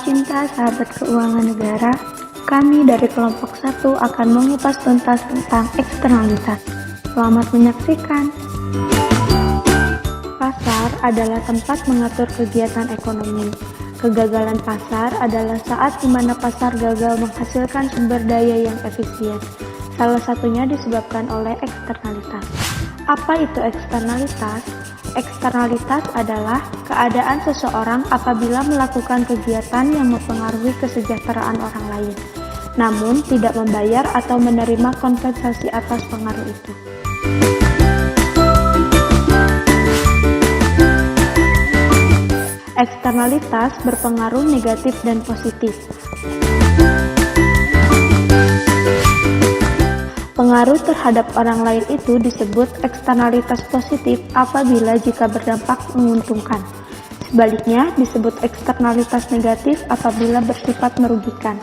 cinta sahabat keuangan negara, kami dari kelompok 1 akan mengupas tuntas tentang eksternalitas. Selamat menyaksikan. Pasar adalah tempat mengatur kegiatan ekonomi. Kegagalan pasar adalah saat di mana pasar gagal menghasilkan sumber daya yang efisien. Salah satunya disebabkan oleh eksternalitas. Apa itu eksternalitas? Eksternalitas adalah keadaan seseorang apabila melakukan kegiatan yang mempengaruhi kesejahteraan orang lain, namun tidak membayar atau menerima kompensasi atas pengaruh itu. Eksternalitas berpengaruh negatif dan positif. Pengaruh terhadap orang lain itu disebut eksternalitas positif apabila jika berdampak menguntungkan. Sebaliknya disebut eksternalitas negatif apabila bersifat merugikan.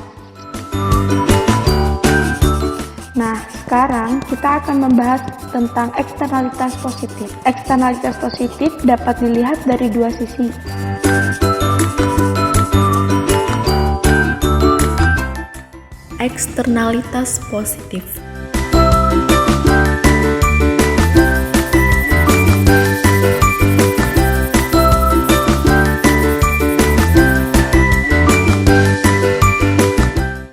Nah, sekarang kita akan membahas tentang eksternalitas positif. Eksternalitas positif dapat dilihat dari dua sisi. Eksternalitas positif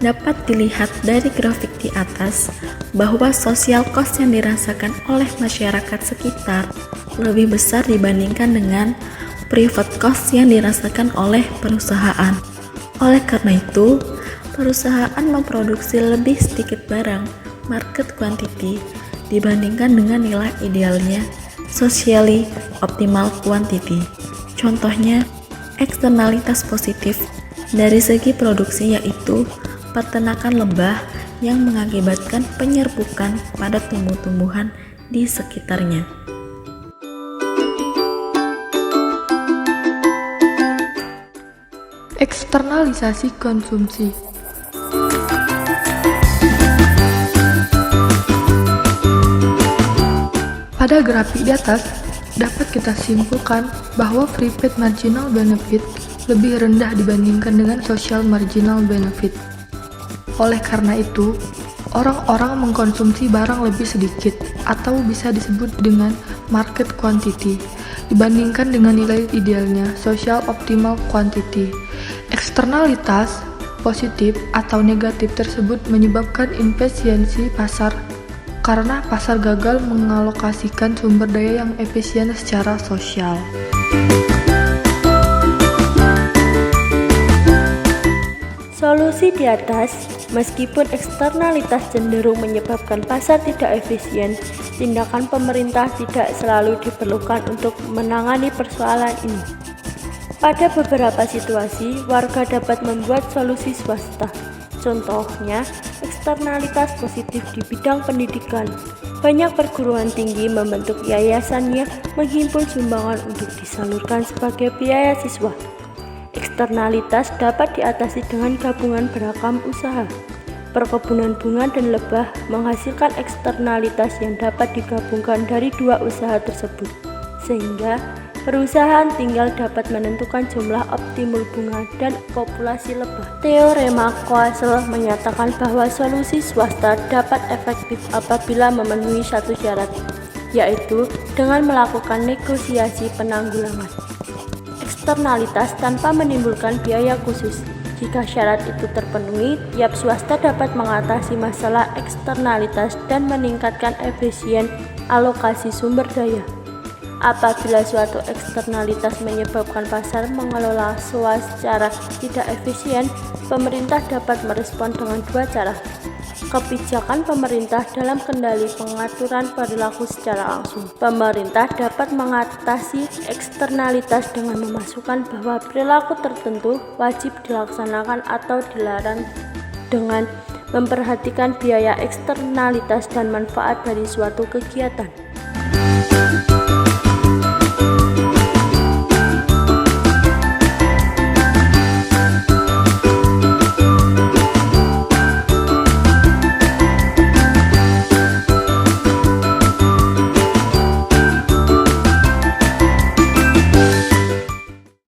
dapat dilihat dari grafik di atas bahwa social cost yang dirasakan oleh masyarakat sekitar lebih besar dibandingkan dengan private cost yang dirasakan oleh perusahaan. Oleh karena itu, perusahaan memproduksi lebih sedikit barang market quantity dibandingkan dengan nilai idealnya socially optimal quantity. Contohnya, eksternalitas positif dari segi produksi yaitu peternakan lebah yang mengakibatkan penyerbukan pada tumbuh-tumbuhan di sekitarnya. Eksternalisasi konsumsi. Pada grafik di atas, dapat kita simpulkan bahwa prepaid marginal benefit lebih rendah dibandingkan dengan social marginal benefit. Oleh karena itu, orang-orang mengkonsumsi barang lebih sedikit atau bisa disebut dengan market quantity dibandingkan dengan nilai idealnya social optimal quantity. Eksternalitas positif atau negatif tersebut menyebabkan inefisiensi pasar karena pasar gagal mengalokasikan sumber daya yang efisien secara sosial. Solusi di atas, meskipun eksternalitas cenderung menyebabkan pasar tidak efisien, tindakan pemerintah tidak selalu diperlukan untuk menangani persoalan ini. Pada beberapa situasi, warga dapat membuat solusi swasta. Contohnya, eksternalitas positif di bidang pendidikan. Banyak perguruan tinggi membentuk yayasannya menghimpun sumbangan untuk disalurkan sebagai biaya siswa. Eksternalitas dapat diatasi dengan gabungan beragam usaha. Perkebunan bunga dan lebah menghasilkan eksternalitas yang dapat digabungkan dari dua usaha tersebut, sehingga perusahaan tinggal dapat menentukan jumlah optimum bunga dan populasi lebah. Teorema Coasel menyatakan bahwa solusi swasta dapat efektif apabila memenuhi satu syarat, yaitu dengan melakukan negosiasi penanggulangan eksternalitas tanpa menimbulkan biaya khusus. Jika syarat itu terpenuhi, tiap swasta dapat mengatasi masalah eksternalitas dan meningkatkan efisien alokasi sumber daya. Apabila suatu eksternalitas menyebabkan pasar mengelola SOA secara tidak efisien, pemerintah dapat merespon dengan dua cara. Kebijakan pemerintah dalam kendali pengaturan perilaku secara langsung. Pemerintah dapat mengatasi eksternalitas dengan memasukkan bahwa perilaku tertentu wajib dilaksanakan atau dilarang dengan memperhatikan biaya eksternalitas dan manfaat dari suatu kegiatan.